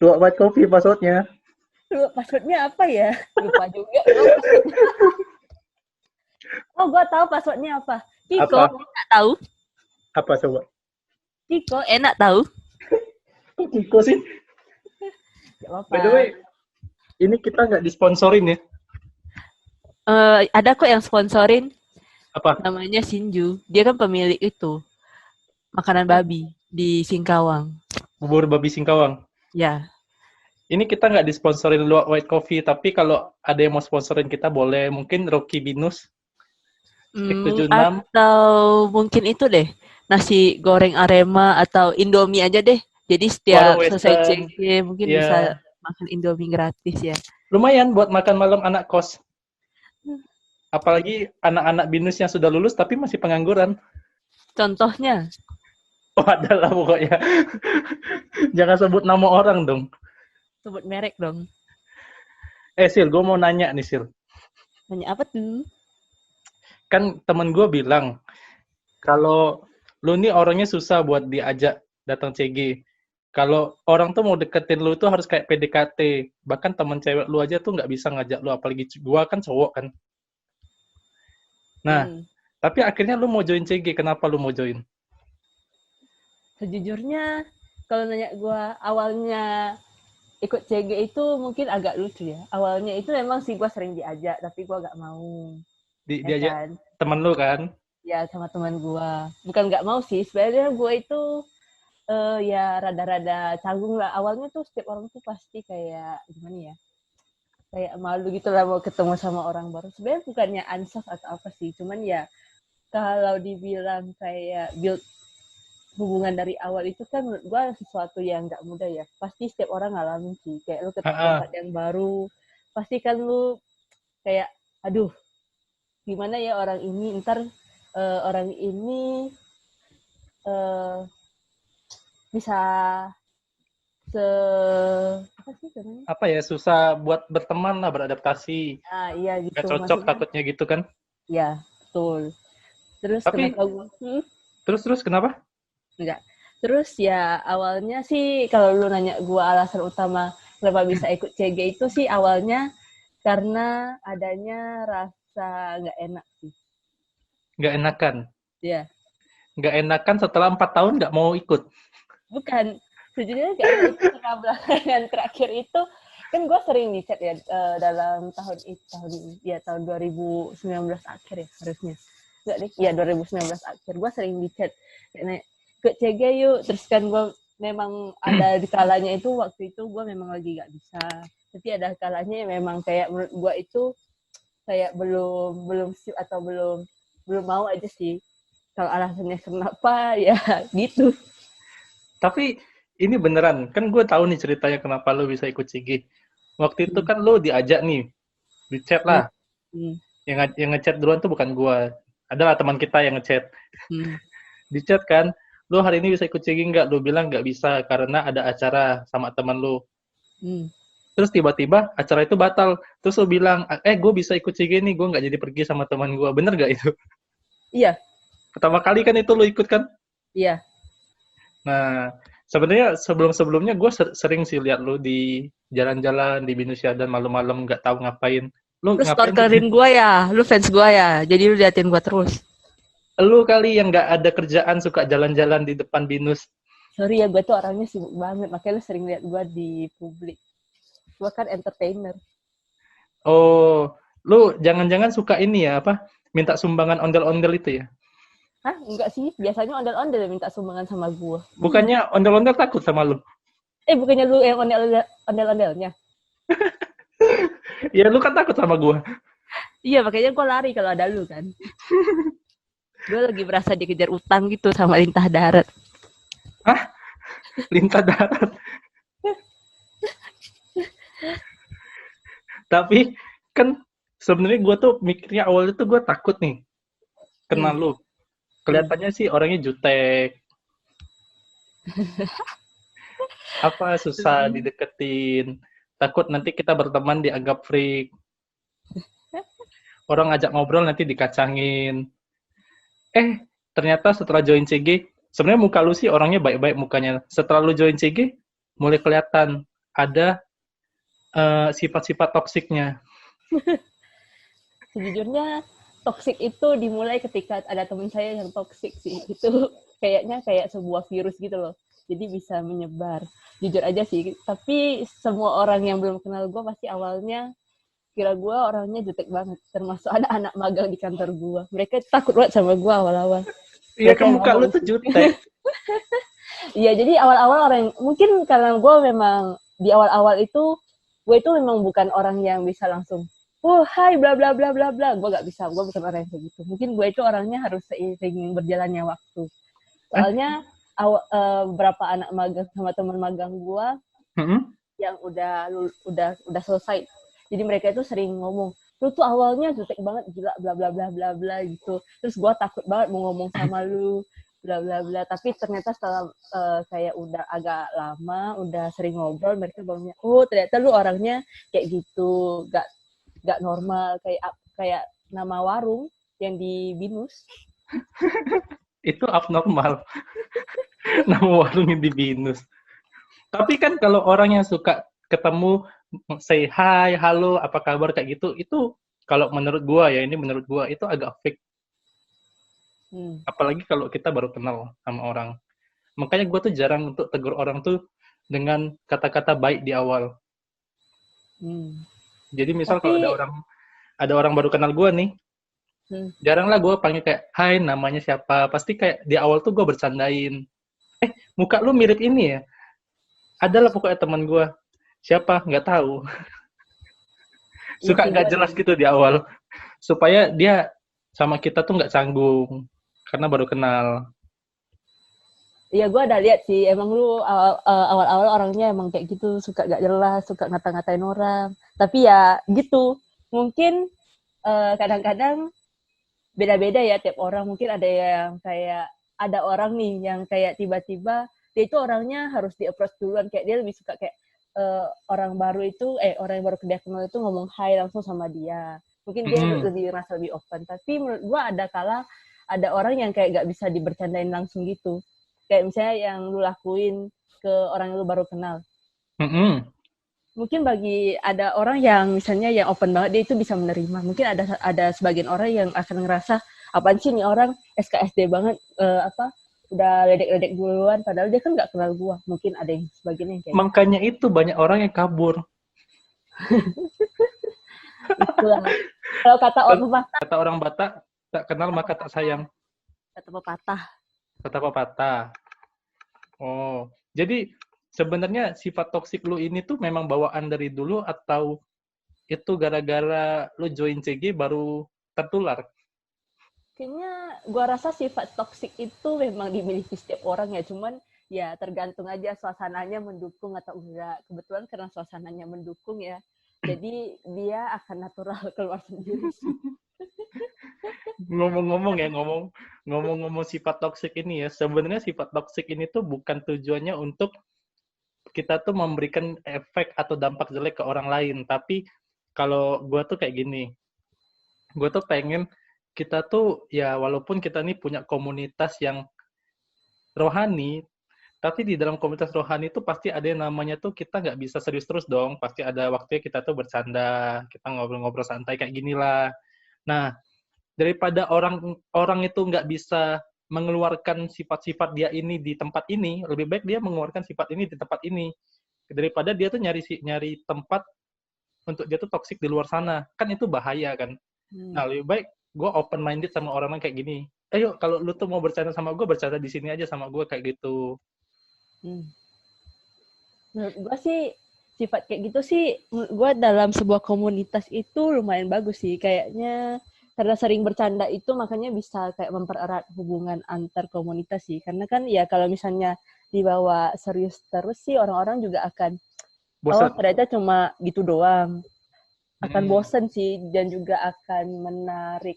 Dua white coffee passwordnya. Lu passwordnya apa ya? Lupa juga. Lu passwordnya. Oh, gue tahu passwordnya apa. Kiko, Apa? enak tahu. Apa coba? Kiko, enak tahu. Kok Kiko sih? Gak apa-apa. By the way, ini kita nggak disponsorin ya? Ada kok yang sponsorin. Apa? Namanya Shinju. Dia kan pemilik itu. Makanan babi di Singkawang. Bubur babi Singkawang. Ya. Ini kita nggak disponsorin luak white coffee, tapi kalau ada yang mau sponsorin kita boleh. Mungkin Rocky Binus, Stick 76. Atau mungkin itu deh. Nasi goreng Arema atau Indomie aja deh. Jadi setiap Warung selesai Western. CG mungkin Ya. bisa makan Indomie gratis ya. Lumayan buat makan malam anak kos. Apalagi anak-anak binus yang sudah lulus tapi masih pengangguran. Contohnya, Oh, adalah pokoknya. Jangan sebut nama orang dong. sebut merek dong. Sil, gue mau nanya nih, Sil. Nanya apa tuh? Kan temen gue bilang, kalau lu nih orangnya susah buat diajak datang CG. Kalau orang tuh mau deketin lu tuh harus kayak PDKT. Bahkan temen cewek lu aja tuh nggak bisa ngajak lu, apalagi gue kan cowok kan. Nah, tapi akhirnya lu mau join CG. Kenapa lu mau join? Sejujurnya, kalau nanya gue awalnya ikut CG itu mungkin agak lucu ya. Awalnya itu memang sih gue sering diajak, tapi gue gak mau. Diajak kan? temen lu kan? Ya sama teman gue. Bukan gak mau sih, sebenarnya gue itu ya rada-rada canggung lah. Awalnya tuh setiap orang tuh pasti kayak gimana ya? Kayak malu gitu lah mau ketemu sama orang baru. Sebenarnya bukannya ansos atau apa sih, cuman ya kalau dibilang kayak build hubungan dari awal itu kan menurut gue sesuatu yang nggak mudah ya. Pasti setiap orang ngalamin sih. Kayak lu ke tempat yang baru, pasti kan lu kayak, aduh, gimana ya orang ini, ntar orang ini bisa apa sih namanya? Apa ya, susah buat berteman lah, beradaptasi. Ah iya gitu. Gak cocok maksudnya, takutnya gitu kan? ya betul. Terus Tapi kenapa gue? terus kenapa? Enggak. Terus ya awalnya sih kalau lu nanya gue alasan utama kenapa bisa ikut CG itu sih awalnya karena adanya rasa nggak enak sih. Nggak enakan. Ya. Nggak enakan setelah 4 tahun nggak mau ikut. Bukan. Sejujurnya nggak enak itu karena belakangan terakhir itu kan gue sering di chat ya dalam tahun 2019 akhir ya harusnya. Enggak deh, ya 2019 akhir gue sering di chat kayak ke CG yuk, terus kan gue memang ada di kalanya itu waktu itu gue memang lagi gak bisa, tapi ada kalanya memang kayak menurut gue itu kayak belum siap atau belum mau aja sih. Kalau alasannya kenapa ya gitu. Tapi ini beneran, kan gue tahu nih ceritanya kenapa lo bisa ikut CG. Waktu itu kan lo diajak nih, di chat lah. Yang ngechat duluan tuh bukan gue, adalah teman kita yang ngechat. Di chat kan, lo hari ini bisa ikut CG nggak? Lo bilang nggak bisa karena ada acara sama teman lo. Terus tiba-tiba acara itu batal. Terus lo bilang, gue bisa ikut CG nih, gue nggak jadi pergi sama teman gue. Bener nggak itu? Iya. Pertama kali kan itu lo ikut kan? Iya. Nah, sebenarnya sebelum-sebelumnya gue sering sih lihat lo di jalan-jalan di Indonesia dan malam-malam nggak tahu ngapain. Lu ngapain? Stalkerin gue ya, lu fans gue ya, jadi lu liatin gue terus. Lu kali yang nggak ada kerjaan suka jalan-jalan di depan binus. Sorry ya, gue tuh orangnya sibuk banget, makanya lu sering lihat gue di publik. Gue kan entertainer. Oh, lu jangan-jangan suka ini ya, apa? Minta sumbangan ondel-ondel itu ya? Hah? Enggak sih, biasanya ondel-ondel minta sumbangan sama gue. Bukannya ondel-ondel takut sama lu? Bukannya lu yang ondel-ondelnya? Ya, lu kan takut sama gue. Iya, makanya gue lari kalau ada lu kan. Gue lagi berasa dikejar utang gitu sama lintah darat. Hah? Lintah darat? Tapi kan sebenarnya gue tuh mikirnya awalnya tuh gue takut nih kenal lu. Kelihatannya sih orangnya jutek. Apa susah dideketin. Takut nanti kita berteman dianggap freak. Orang ngajak ngobrol nanti dikacangin. Ternyata setelah join CG, sebenarnya muka lu sih orangnya baik-baik mukanya. Setelah lu join CG, mulai kelihatan. ada sifat-sifat toksiknya. Sejujurnya toksik itu dimulai ketika ada teman saya yang toksik sih. Itu kayaknya kayak sebuah virus gitu loh. Jadi bisa menyebar. Jujur aja sih. Tapi semua orang yang belum kenal gue pasti awalnya kira gue orangnya jutek banget. Termasuk ada anak magang di kantor gue. Mereka takut banget sama gue awal-awal. Iya, Mereka kan yang muka lu ngomong, tuh jutek. iya, jadi awal-awal orang mungkin karena gue memang di awal-awal itu gue itu memang bukan orang yang bisa langsung hai bla bla bla bla bla, gue gak bisa, gue bukan orang yang kayak gitu. Mungkin gue itu orangnya harus seiring berjalannya waktu. Soalnya beberapa anak magang sama teman magang gue yang udah selesai, jadi mereka itu sering ngomong, lu tuh awalnya jutek banget, gila bla bla bla bla bla gitu. Terus gue takut banget mau ngomong sama lu bla bla bla, tapi ternyata setelah kayak udah agak lama udah sering ngobrol, mereka bilangnya oh ternyata lu orangnya kayak gitu, gak normal, kayak nama warung yang di Binus. Itu abnormal. Nama warungnya di Binus. Tapi kan kalau orang yang suka ketemu, say hi, halo, apa kabar kayak gitu, itu kalau menurut gua ya, ini menurut gua itu agak fake. Apalagi kalau kita baru kenal sama orang. Makanya gua tuh jarang untuk tegur orang tuh dengan kata-kata baik di awal. Jadi misal kalau Tapi ada orang baru kenal gua nih, jarang lah gua panggil kayak, hai namanya siapa. Pasti kayak di awal tuh gua bercandain. Muka lu mirip ini ya? Adalah pokoknya teman gua. Siapa? Nggak tahu. iya Suka sih, gue nggak ada jelas gitu di awal. Supaya dia sama kita tuh nggak canggung. Karena baru kenal. iya gue ada lihat sih, emang lu awal-awal orangnya emang kayak gitu, suka gak jelas, suka ngata-ngatain orang. Tapi ya gitu, mungkin kadang-kadang beda-beda ya tiap orang. Mungkin ada yang kayak ada orang nih yang kayak tiba-tiba dia itu orangnya harus di-approach duluan, kayak dia lebih suka kayak orang yang baru dia kenal itu ngomong hai langsung sama dia. Mungkin dia lebih merasa lebih open. Tapi menurut gue ada orang yang kayak gak bisa dibercandain langsung gitu. Kayak misalnya yang lu lakuin ke orang yang lu baru kenal. Mungkin bagi ada orang yang misalnya yang open banget, dia itu bisa menerima. Mungkin ada sebagian orang yang akan ngerasa apaan sih nih orang SKSD banget, udah ledek-ledek duluan, padahal dia kan nggak kenal gua. Mungkin ada yang sebagian yang kayak gitu. Makanya itu banyak orang yang kabur. Itulah. Kalau kata orang Batak, tak kenal maka tak sayang. kata pepatah. Kata pepatah. Oh, jadi sebenarnya sifat toksik lu ini tuh memang bawaan dari dulu atau itu gara-gara lu join CG baru tertular? Kayaknya gua rasa sifat toksik itu memang dimiliki setiap orang ya, cuman ya tergantung aja suasananya mendukung atau enggak. Kebetulan karena suasananya mendukung ya, jadi dia akan natural keluar sendiri sih. Ngomong-ngomong sifat toksik ini ya, sebenarnya sifat toksik ini tuh bukan tujuannya untuk kita tuh memberikan efek atau dampak jelek ke orang lain, tapi kalau gue tuh kayak gini, gue tuh pengen kita tuh ya walaupun kita nih punya komunitas yang rohani, tapi di dalam komunitas rohani itu pasti ada yang namanya tuh kita nggak bisa serius terus dong, pasti ada waktunya kita tuh bercanda, kita ngobrol-ngobrol santai kayak gini lah. Nah, daripada orang itu nggak bisa mengeluarkan sifat-sifat dia ini di tempat ini, lebih baik dia mengeluarkan sifat ini di tempat ini daripada dia tuh nyari tempat untuk dia tuh toksik di luar sana, kan itu bahaya kan. Nah, lebih baik gue open minded sama orang-orang kayak gini. Ayo kalau lu tuh mau bercanda sama gue, bercanda di sini aja sama gue kayak gitu. Menurut gue sih sifat kayak gitu sih, menurut gue dalam sebuah komunitas itu lumayan bagus sih. Kayaknya karena sering bercanda itu makanya bisa kayak mempererat hubungan antar komunitas sih. Karena kan ya kalau misalnya dibawa serius terus sih orang-orang juga akan Bosan. ternyata cuma gitu doang. Akan bosen sih dan juga akan menarik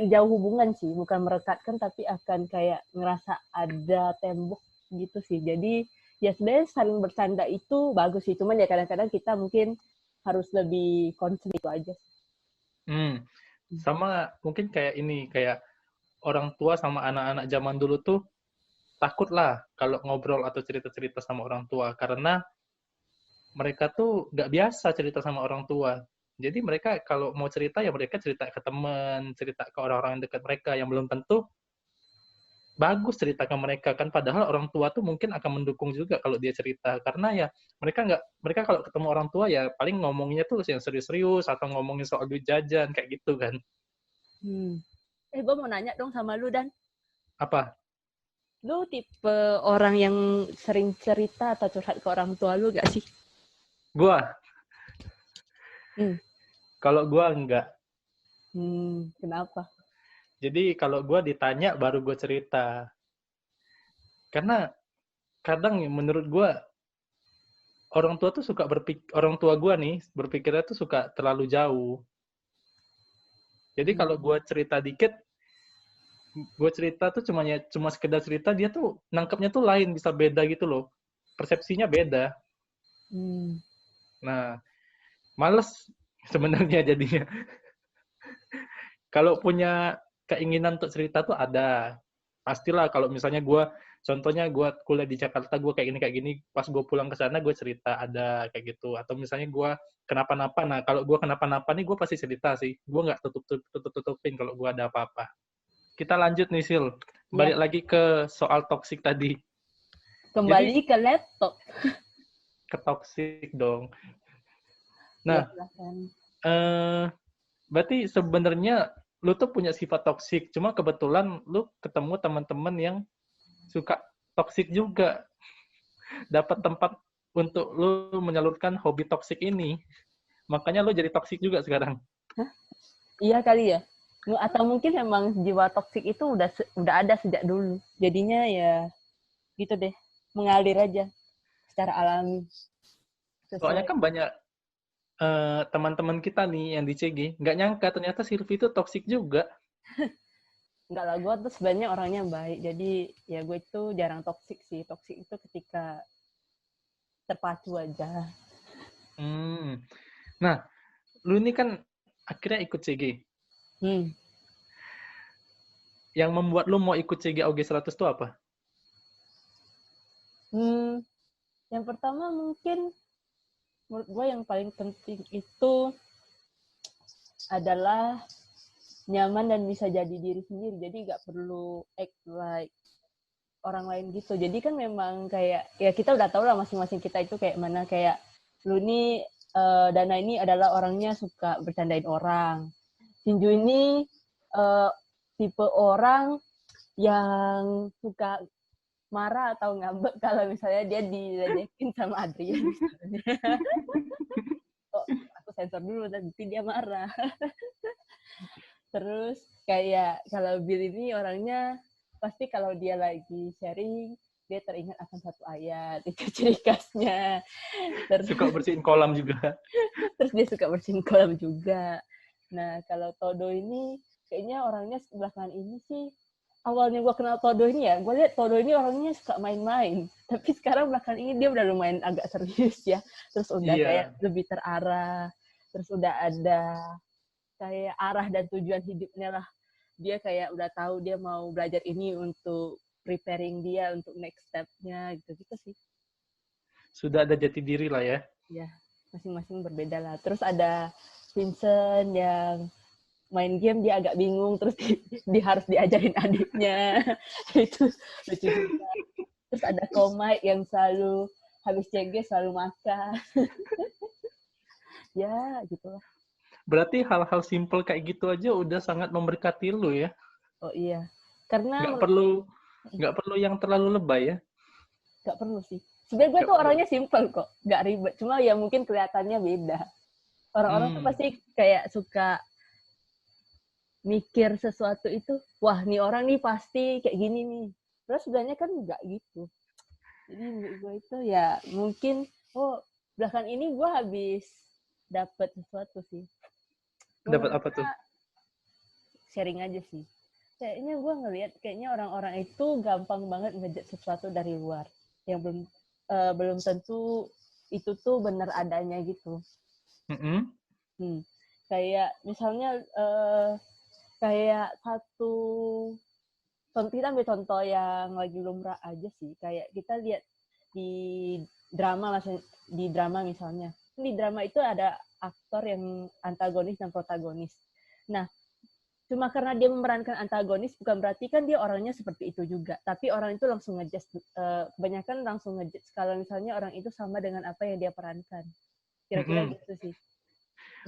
jauh hubungan sih, bukan merekatkan tapi akan kayak ngerasa ada tembok gitu sih. Jadi ya sebenarnya saling bercanda itu bagus sih, cuman ya kadang-kadang kita mungkin harus lebih concern itu aja. Sama mungkin kayak ini, kayak orang tua sama anak-anak zaman dulu tuh takut lah kalau ngobrol atau cerita-cerita sama orang tua, karena mereka tuh nggak biasa cerita sama orang tua. Jadi mereka kalau mau cerita ya mereka cerita ke teman, cerita ke orang-orang yang dekat mereka yang belum tentu bagus cerita ke mereka kan. Padahal orang tua tuh mungkin akan mendukung juga kalau dia cerita, karena ya mereka kalau ketemu orang tua ya paling ngomongnya tuh yang serius-serius atau ngomongin soal duit jajan kayak gitu kan. Gue mau nanya dong sama lu, Dan. Apa? Lu tipe orang yang sering cerita atau curhat ke orang tua lu gak sih? Gua? Kalau gua enggak. Kenapa? Jadi kalau gua ditanya baru gua cerita. Karena kadang menurut gua orang tua tuh suka orang tua gua nih berpikirnya tuh suka terlalu jauh. Jadi kalau gua cerita dikit, gue cerita tuh cuma sekedar cerita, dia tuh nangkepnya tuh lain, bisa beda gitu loh, persepsinya beda. Nah, males sebenarnya jadinya. Kalau punya keinginan untuk cerita tuh ada, pastilah. Kalau misalnya contohnya gue kuliah di Jakarta, gue kayak gini, pas gue pulang ke sana gue cerita, ada kayak gitu. Atau misalnya gue kenapa-napa, nah kalau gue kenapa-napa nih gue pasti cerita sih, gue nggak tutup-tutupin kalau gue ada apa-apa. Kita lanjut nih, Sil. Balik lagi ke soal toksik tadi. Kembali ke laptop. Ke toksik dong. Nah, berarti sebenarnya lu tuh punya sifat toksik, cuma kebetulan lu ketemu teman-teman yang suka toksik juga. Dapat tempat untuk lu menyalurkan hobi toksik ini. Makanya lu jadi toksik juga sekarang. Hah? Iya kali ya. Atau mungkin memang jiwa toksik itu udah ada sejak dulu. Jadinya ya gitu deh, mengalir aja secara alami. Soalnya kan banyak teman-teman kita nih yang di CG, nggak nyangka ternyata Silvi itu toksik juga. Enggak lah, gue tuh sebenarnya orangnya baik. Jadi ya gue itu jarang toksik sih. Toksik itu ketika terpacu aja. Nah, lu ini kan akhirnya ikut CG. Yang membuat lu mau ikut CG AUG 100 itu apa? Yang pertama mungkin menurut gue yang paling penting itu adalah nyaman dan bisa jadi diri sendiri. Jadi nggak perlu act like orang lain gitu. Jadi kan memang kayak ya kita udah tahu lah masing-masing kita itu kayak mana. Kayak lu ini Dana ini adalah orangnya suka bercandain orang. Sinju ini tipe orang yang suka marah atau ngambek kalau misalnya dia diledekin sama Adrian misalnya. Aku sensor dulu nanti dia marah. Terus kayak kalau Bill ini orangnya pasti kalau dia lagi sharing dia teringat akan satu ayat, itu ciri khasnya. Terus suka bersihin kolam juga. Terus dia suka bersihin kolam juga. Nah kalau Todo ini kayaknya orangnya belakangan ini sih, awalnya gue kenal Todo ini ya, gue lihat Todo ini orangnya suka main-main. Tapi sekarang belakangan ini dia udah lumayan agak serius ya. Terus udah kayak lebih terarah. Terus udah ada kayak arah dan tujuan hidupnya lah. Dia kayak udah tahu dia mau belajar ini untuk preparing dia untuk next step-nya gitu-gitu sih. Sudah ada jati diri lah ya. Ya, masing-masing berbeda lah. Terus ada Vincent yang main game dia agak bingung, terus dia harus diajarin adiknya. Itu lucu juga. Terus ada Komai yang selalu habis CG selalu makan. Ya, gitu lah. Berarti hal-hal simple kayak gitu aja udah sangat memberkati lu ya. Oh iya. Karena nggak perlu yang terlalu lebay ya. Nggak perlu sih. Sebenarnya gue tuh orangnya simple kok, nggak ribet. Cuma ya mungkin kelihatannya beda. Orang-orang tuh pasti kayak suka mikir sesuatu itu, wah nih orang nih pasti kayak gini nih. Terus sebenarnya kan nggak gitu. Jadi menurut gue itu ya mungkin, belakangan ini gue habis dapat sesuatu sih. Dapat apa tuh? Sharing aja sih. Kayaknya gue ngelihat kayaknya orang-orang itu gampang banget ngejat sesuatu dari luar yang belum tentu itu tuh benar adanya gitu. Kayak misalnya kayak satu kita ambil contoh yang lagi lumrah aja sih. Kayak kita lihat di drama misalnya. Di drama itu ada aktor yang antagonis dan protagonis. Nah, cuma karena dia memerankan antagonis bukan berarti kan dia orangnya seperti itu juga. Tapi orang itu langsung ngejudge, kebanyakan langsung ngejudge kalau misalnya orang itu sama dengan apa yang dia perankan. Kira-kira gitu sih.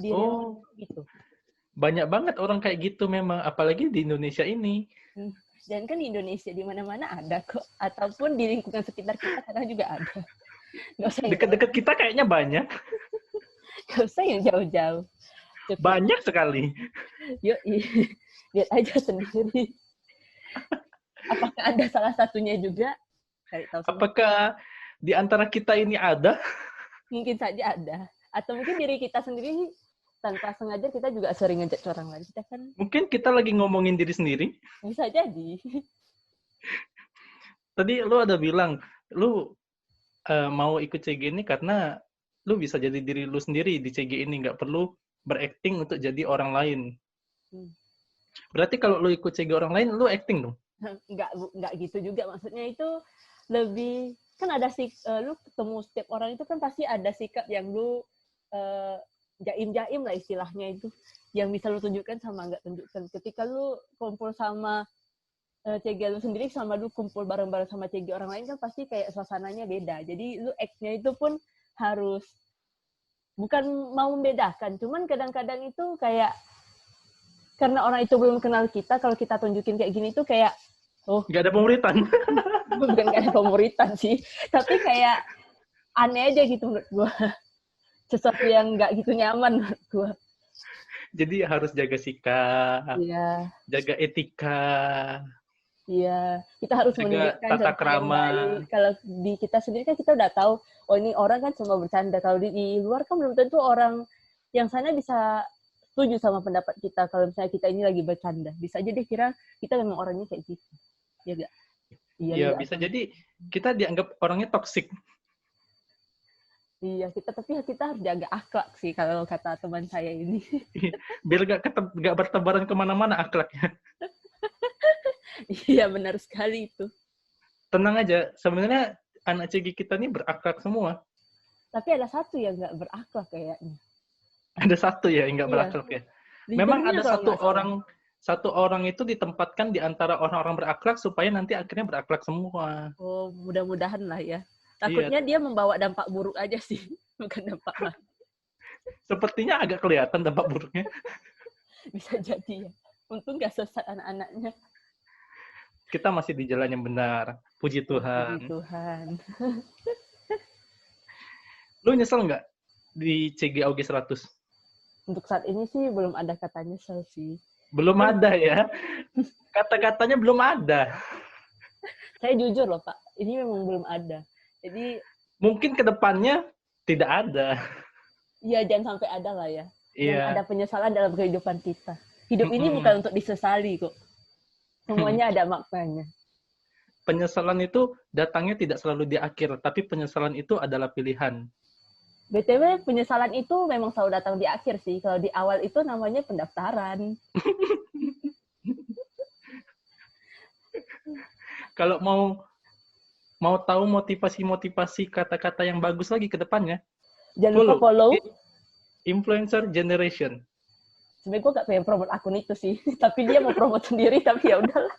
Di real gitu. Banyak banget orang kayak gitu memang, apalagi di Indonesia ini. Dan kan di Indonesia di mana-mana ada kok, ataupun di lingkungan sekitar kita kadang juga ada. Dekat-dekat kita kayaknya banyak. Gak usah yang jauh-jauh. Cukup. Banyak sekali. Yuk, lihat aja sendiri. Apakah ada salah satunya juga? Apakah di antara kita ini ada? Mungkin saja ada. Atau mungkin diri kita sendiri tanpa sengaja kita juga sering ngejudge orang lain. Kita kan mungkin kita lagi ngomongin diri sendiri. Bisa jadi. Tadi lu ada bilang, lu mau ikut CG ini karena lu bisa jadi diri lu sendiri di CG ini, nggak perlu berakting untuk jadi orang lain. Berarti kalau lu ikut CG orang lain, lu acting dong? Nggak gitu juga. Maksudnya itu lebih, kan ada lu ketemu setiap orang itu kan pasti ada sikap yang lu jaim-jaim lah istilahnya itu, yang bisa lu tunjukkan sama nggak tunjukkan. Ketika lu kumpul sama CG lu sendiri sama lu kumpul bareng-bareng sama CG orang lain kan pasti kayak suasananya beda. Jadi lu act-nya itu pun harus, bukan mau membedakan, cuman kadang-kadang itu kayak karena orang itu belum kenal kita, kalau kita tunjukin kayak gini tuh kayak nggak ada pemuritan. Bukan nggak ada pemuritan sih, tapi kayak aneh aja gitu menurut gue. Sesuatu yang nggak gitu nyaman menurut gue. Jadi harus jaga sikap, jaga etika. Iya, kita harus menunjukkan tata krama. Kalau di kita sendiri kan kita udah tahu, ini orang kan cuma bercanda. Kalau di luar kan belum tentu orang yang sana bisa setuju sama pendapat kita. Kalau misalnya kita ini lagi bercanda, bisa aja deh kira kita memang orangnya kayak gitu. Iya nggak? Iya, bisa jadi kita dianggap orangnya toksik. Iya, tapi kita harus jaga akhlak sih kalau kata teman saya ini. Biar nggak bertebaran kemana-mana akhlaknya. Iya, benar sekali itu. Tenang aja, sebenarnya anak CG kita ini berakhlak semua. Tapi ada satu yang nggak berakhlak kayaknya. Ada satu ya yang nggak berakhlak ya. Memang ada satu orang itu ditempatkan di antara orang-orang berakhlak supaya nanti akhirnya berakhlak semua. Oh, mudah-mudahan lah ya. Takutnya dia membawa dampak buruk aja sih, bukan dampak baik. Sepertinya agak kelihatan dampak buruknya. Bisa jadi ya. Untung nggak sesat anak-anaknya. Kita masih di jalan yang benar. Puji Tuhan. Puji Tuhan. Lu nyesel nggak di CG AUG 100? Untuk saat ini sih belum ada kata nyesel sih. Belum ada ya? Kata-katanya belum ada. Saya jujur loh Pak, ini memang belum ada. Jadi mungkin ke depannya tidak ada. Iya, jangan sampai ada lah ya. Iya. Ada penyesalan dalam kehidupan kita. Hidup ini bukan untuk disesali kok. Semuanya ada maknanya. Penyesalan itu datangnya tidak selalu di akhir, tapi penyesalan itu adalah pilihan. BTW, penyesalan itu memang selalu datang di akhir sih. Kalau di awal itu namanya pendaftaran. Kalau mau tahu motivasi kata-kata yang bagus lagi ke depannya, jangan lupa follow Influencer Generation. Sebenarnya gue gak pengen promote akun itu sih, tapi dia mau promote sendiri, tapi ya udahlah.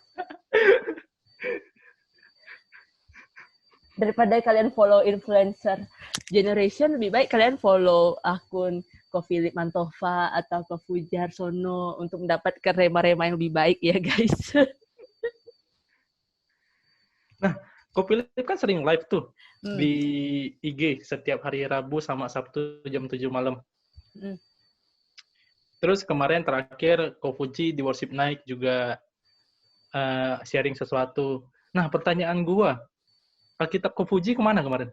Daripada kalian follow Influencer Generation, lebih baik kalian follow akun Ko Philip Mantova atau Ko Fujar Sono untuk mendapatkan rema-rema yang lebih baik ya guys. Nah, Ko Philip kan sering live tuh di IG setiap hari Rabu sama Sabtu jam 7 malam. Terus kemarin terakhir Ko Fuji di Worship Night juga sharing sesuatu. Nah, pertanyaan gua, Alkitab Ko Fuji kemana kemarin?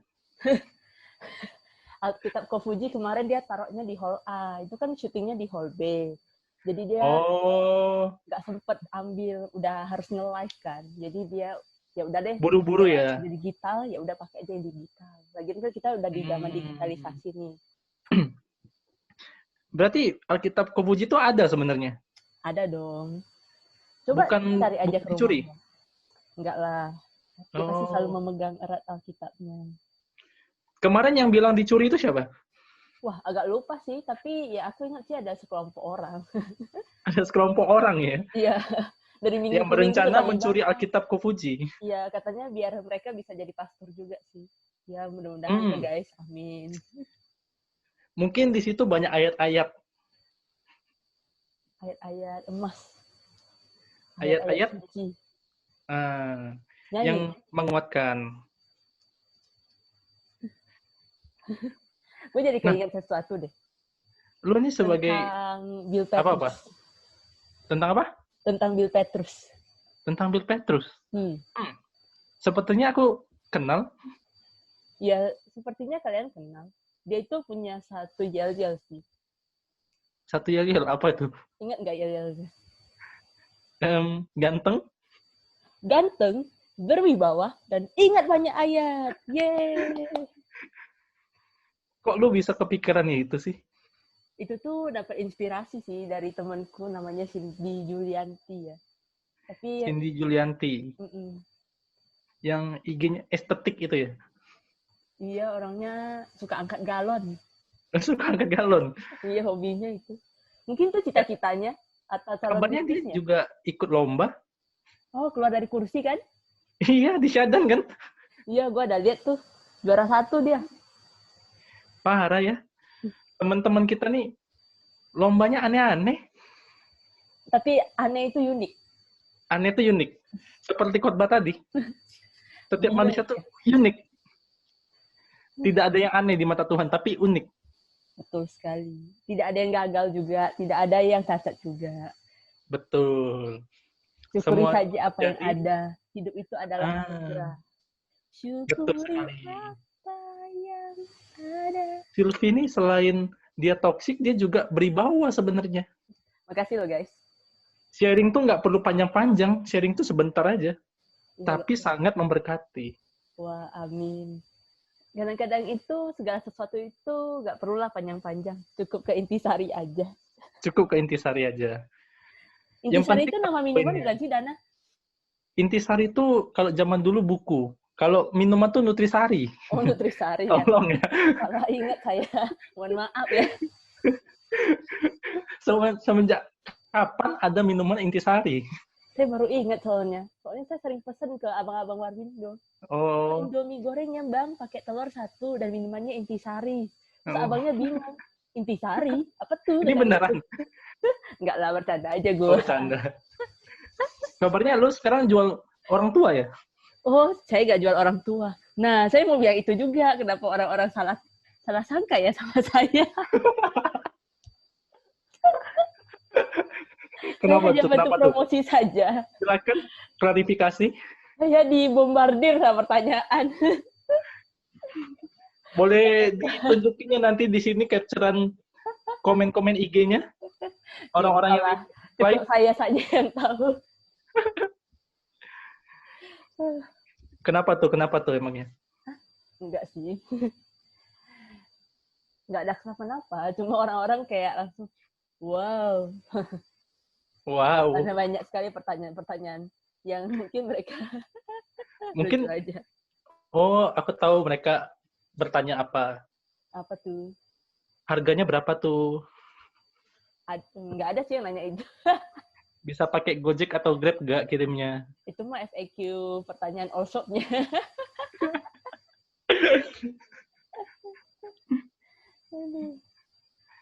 Alkitab Ko Fuji kemarin dia taruhnya di hall A. Itu kan syutingnya di hall B. Jadi dia nggak sempet ambil, udah harus nge-live kan. Jadi dia ya udah deh. Buru-buru ya. Di digital, ya udah pakai aja yang digital. Lagian kan kita udah di zaman digitalisasi nih. Berarti Alkitab Ko Fuji itu ada sebenarnya? Ada dong. Coba bukan cari aja ke dicuri. Enggak lah. Dia pasti selalu memegang erat Alkitabnya. Kemarin yang bilang dicuri itu siapa? Wah, agak lupa sih, tapi ya aku ingat sih ada sekelompok orang. Ada sekelompok orang ya? Iya, dari minggu Yang ke minggu berencana terlibat. mencuri Alkitab Kofuji. Iya, katanya biar mereka bisa jadi pastor juga sih. Ya, mudah-mudahan ya guys. Amin. Mungkin di situ banyak ayat-ayat. Ayat-ayat emas. Ayat-ayat suci. Yang menguatkan. Gue jadi keinget sesuatu deh. Lu nih sebagai tentang Bill Petrus. Apa? Tentang apa? Tentang Bill Petrus. Tentang Bill Petrus. Sepertinya aku kenal. Ya, sepertinya kalian kenal. Dia itu punya satu yel-yel sih. Satu yel-yel apa itu? Ingat nggak yel-yelnya? Ganteng. Ganteng, berwibawa, dan ingat banyak ayat. Yeay. Kok lu bisa kepikiran itu sih? Itu tuh dapat inspirasi sih dari temanku namanya Cindy Julianti ya. Tapi Cindy Julianti. Yang IG-nya estetik itu ya? Iya, orangnya suka angkat galon. Suka angkat galon? Iya, hobinya itu. Mungkin tuh cita-citanya. Atau kabarnya dia juga ikut lomba. Oh, keluar dari kursi kan? Iya, di Syadang kan? Iya, gue ada lihat tuh. Juara 1 dia. Parah ya. Teman-teman kita nih, lombanya aneh-aneh. Tapi aneh itu unik. Aneh itu unik. Seperti khotbah tadi. Setiap manusia tuh unik. Tidak ada yang aneh di mata Tuhan, tapi unik. Betul sekali. Tidak ada yang gagal juga. Tidak ada yang cacat juga. Betul. Syukuri saja apa yang ada. Hidup itu adalah anugerah. Syukuri apa yang ada. Sylvie ini selain dia toksik, dia juga beribawa sebenarnya. Makasih loh guys. Sharing tuh nggak perlu panjang-panjang. Sharing tuh sebentar aja. Ya, tapi sangat memberkati. Wah, amin. Kadang-kadang itu segala sesuatu itu nggak perlulah panjang-panjang. Cukup ke intisari aja. Cukup ke intisari aja. Intisari itu nama minuman bukan sih, Dana? Intisari itu kalau zaman dulu buku. Kalau minuman tuh Nutrisari. Oh, Nutrisari ya. Tolong ya. Salah ingat saya. Mohon maaf ya. Semenjak kapan ada minuman Intisari? Saya baru ingat soalnya. Soalnya saya sering pesen ke abang-abang Warmindo. Oh. Indomie gorengnya bang, pakai telur 1 dan minumannya Intisari. Terus abangnya bingung. Intisari? Apa tuh? Ini beneran? Enggak lah, bercanda aja gue. Oh, bercanda. Kabarnya lu sekarang jual orang tua ya? Oh, saya nggak jual orang tua. Nah, saya mau bilang itu juga. Kenapa orang-orang salah sangka ya sama saya? Kenapa hanya tuh? bentuk promosi saja. Silakan klarifikasi. Saya dibombardir sama pertanyaan. Boleh ditunjukinnya nanti di sini capturean komen-komen IG-nya orang-orang yang like. Saya saja yang tahu. Kenapa tuh emangnya? Enggak sih. Enggak ada kenapa-napa. Cuma orang-orang kayak langsung, wow. Wow. Ada banyak sekali pertanyaan-pertanyaan yang mungkin mereka mungkin aja. Oh, aku tahu mereka bertanya apa. Apa tuh? Harganya berapa tuh? Enggak ada sih yang nanya itu. Bisa pakai Gojek atau Grab nggak kirimnya? Itu mah FAQ pertanyaan all shop-nya.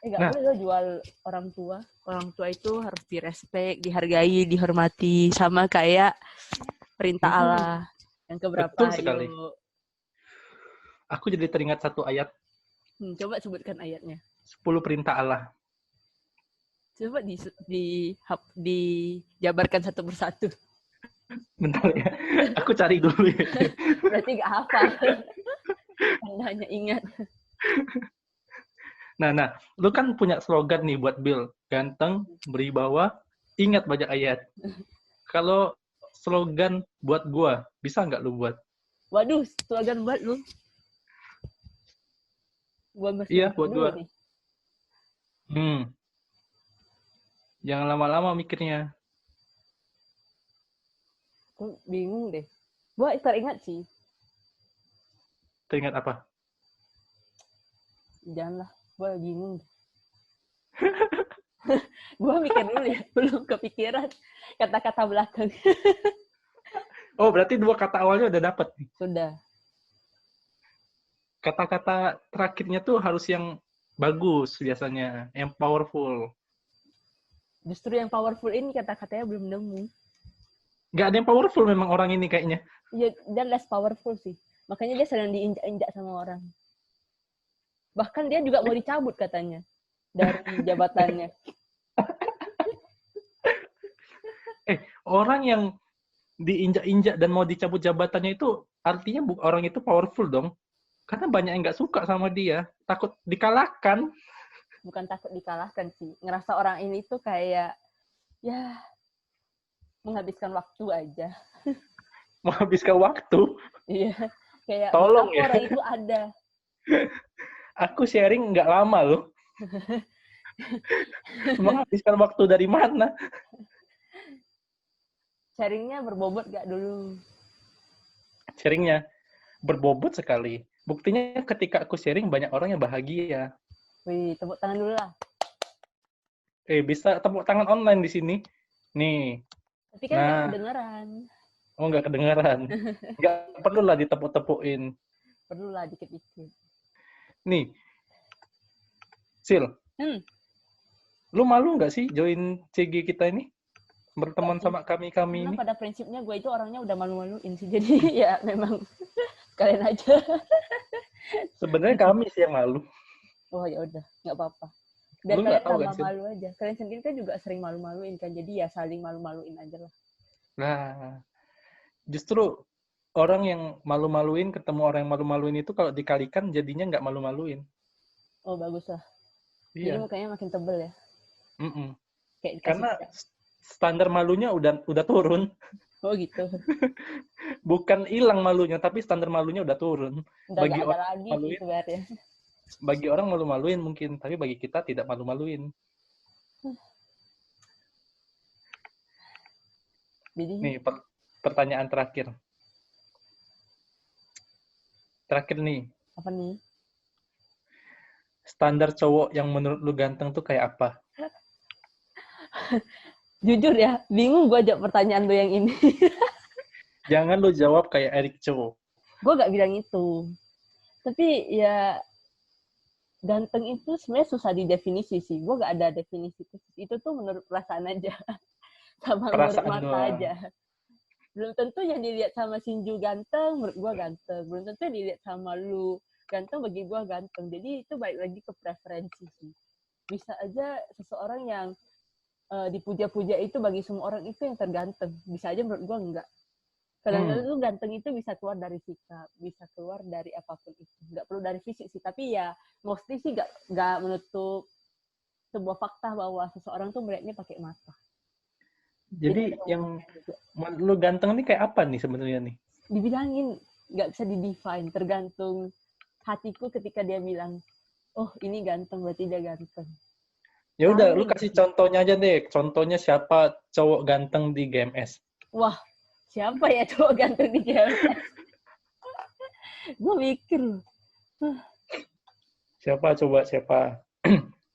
Nggak boleh jual orang tua. Orang tua itu harus direspek, dihargai, dihormati. Sama kayak perintah Allah. Yang keberapa? Betul sekali. Aku jadi teringat satu ayat. Coba sebutkan ayatnya. 10 perintah Allah. Coba dijabarkan satu persatu. Bentar ya, aku cari dulu ya. Berarti nggak hafal. Anda hanya ingat. Nah, lu kan punya slogan nih buat Bill. Ganteng, beribawa, ingat banyak ayat. Kalau slogan buat gua, bisa nggak lu buat? Waduh, slogan buat lu. Iya, buat gua. Nih. Jangan lama-lama mikirnya. Aku bingung deh. Gue teringat sih. Teringat apa? Janganlah. Gue bingung. Gue mikir dulu ya. Belum kepikiran kata-kata belakang. Oh, berarti 2 kata awalnya udah dapet nih. Sudah. Kata-kata terakhirnya tuh harus yang bagus biasanya, yang powerful. Justru yang powerful ini kata-katanya belum nemu. Nggak ada yang powerful memang orang ini kayaknya. Ya, dia less powerful sih. Makanya dia sedang diinjak-injak sama orang. Bahkan dia juga mau dicabut katanya dari jabatannya. Orang yang diinjak-injak dan mau dicabut jabatannya itu artinya orang itu powerful dong. Karena banyak yang nggak suka sama dia, takut dikalahkan. Bukan takut dikalahkan sih. Ngerasa orang ini tuh kayak, ya, menghabiskan waktu aja. Menghabiskan waktu. Iya. Kayak, Tolong apa ya. orang itu ada. Aku sharing nggak lama loh. Menghabiskan waktu dari mana? Sharingnya berbobot gak dulu? Sharingnya berbobot sekali. Buktinya ketika aku sharing banyak orang yang bahagia. Wih, tepuk tangan dulu lah. Bisa tepuk tangan online di sini. Nih. Tapi kan gak Nah, kedengeran. oh nggak kedengaran. Nggak perlu lah ditepuk-tepukin. Perlulah dikit-dikit. Nih, Sil. Lu malu nggak sih join CG kita ini? Berteman sama kami Karena ini? pada prinsipnya gue itu orangnya udah malu-maluin sih. Jadi ya memang kalian aja. Sebenarnya kami sih yang malu. Oh ya udah, nggak apa-apa. Biar Lu kalian nggak tahu kan, tambah Sil? malu aja. Kalian sendiri kan juga sering malu-maluin kan. Jadi ya saling malu-maluin aja lah. Nah, justru orang yang malu-maluin ketemu orang yang malu-maluin itu kalau dikalikan jadinya nggak malu-maluin. Oh bagus lah. Jadi Iya. mukanya makin tebel ya. Kayak dikasih Karena cat. standar malunya udah turun. Oh gitu. Bukan hilang malunya, tapi standar malunya udah turun. Udah Bagi nggak ada orang lagi sih maluin, sebenarnya. bagi orang malu-maluin mungkin, tapi bagi kita tidak malu-maluin. Jadi Nih, pertanyaan terakhir. Terakhir nih, apa nih? standar cowok yang menurut lu ganteng tuh kayak apa? Jujur ya, bingung gue jawab pertanyaan lu yang ini. Jangan lu jawab kayak Eric Chow. Gue gak bilang itu. Tapi ya ganteng itu sebenarnya susah didefinisi sih. Gue gak ada definisi. Itu tuh menurut perasaan aja. Sama menurut Perasaan mata doang. aja. Belum tentu yang dilihat sama Shinju ganteng, menurut gue ganteng. Belum tentu yang dilihat sama lu ganteng, bagi gue ganteng. Jadi itu balik lagi ke preferensi sih. Bisa aja seseorang yang dipuja-puja itu bagi semua orang itu yang terganteng. Bisa aja menurut gue enggak. Kadang-kadang tuh ganteng itu bisa keluar dari sikap, bisa keluar dari apapun itu. Nggak perlu dari fisik sih, tapi ya mostly sih nggak menutup sebuah fakta bahwa seseorang tuh melihatnya pakai mata. Jadi yang lu ganteng nih kayak apa nih sebenarnya nih? Dibilangin nggak bisa didefine, tergantung hatiku ketika dia bilang, oh ini ganteng berarti dia ganteng. Ya udah, lu kasih contohnya aja deh. Contohnya siapa cowok ganteng di GMS? Wah, siapa ya cowok ganteng di GMS? Gue mikir. Siapa coba siapa?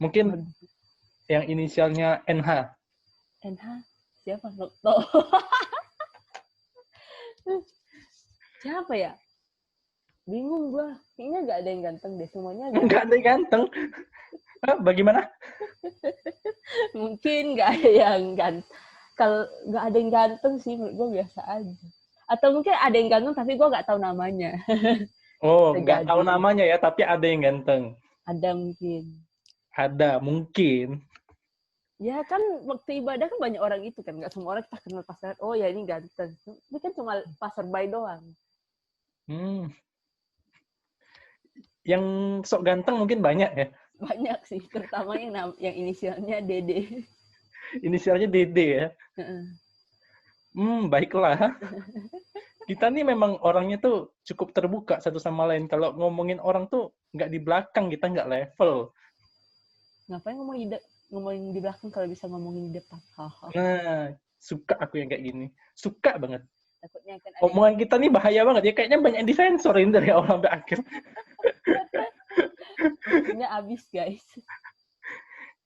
Mungkin yang inisialnya NH. NH? Siapa? Loh. Siapa ya? Bingung gue. Kayaknya gak ada yang ganteng deh. Semuanya ganteng. Nggak ada yang ganteng. Bagaimana? Mungkin gak ada yang ganteng. Kalau gak ada yang ganteng sih, menurut gue biasa aja. Atau mungkin ada yang ganteng tapi gue gak tahu namanya. Oh, nggak tahu namanya ya, tapi ada yang ganteng. Ada mungkin. Ada, mungkin. Ya kan waktu ibadah kan banyak orang itu kan. Gak semua orang kita kenal pas oh ya ini ganteng. Ini kan cuma pasarby doang. Yang sok ganteng mungkin banyak ya? Banyak sih, terutama yang inisialnya Dede. Inisialnya Dede ya? Baiklah. Kita nih memang orangnya tuh cukup terbuka satu sama lain. Kalau ngomongin orang tuh nggak di belakang, kita nggak level. Ngapain ngomongin di belakang kalau bisa ngomongin di depan? Nah, suka aku yang kayak gini. Suka banget. Takutnya kan ada Omongan kita nih bahaya banget ya. Kayaknya banyak yang disensor ini dari awal sampai akhir. waktunya habis, guys.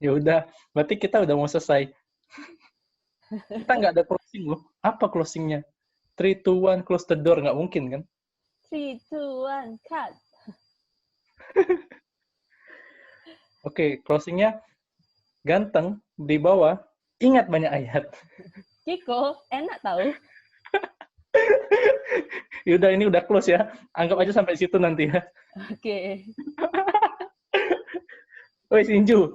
Ya udah, berarti kita udah mau selesai. Kita nggak ada closing loh. Apa closingnya? 3, 2, 1, close the door. Nggak mungkin kan? 3, 2, 1, cut. Oke, closingnya ganteng di bawah. Ingat banyak ayat. Ciko, enak tahu. Yaudah, ini udah close ya. Anggap aja sampai situ nanti ya. Oke. Woi, Sinju.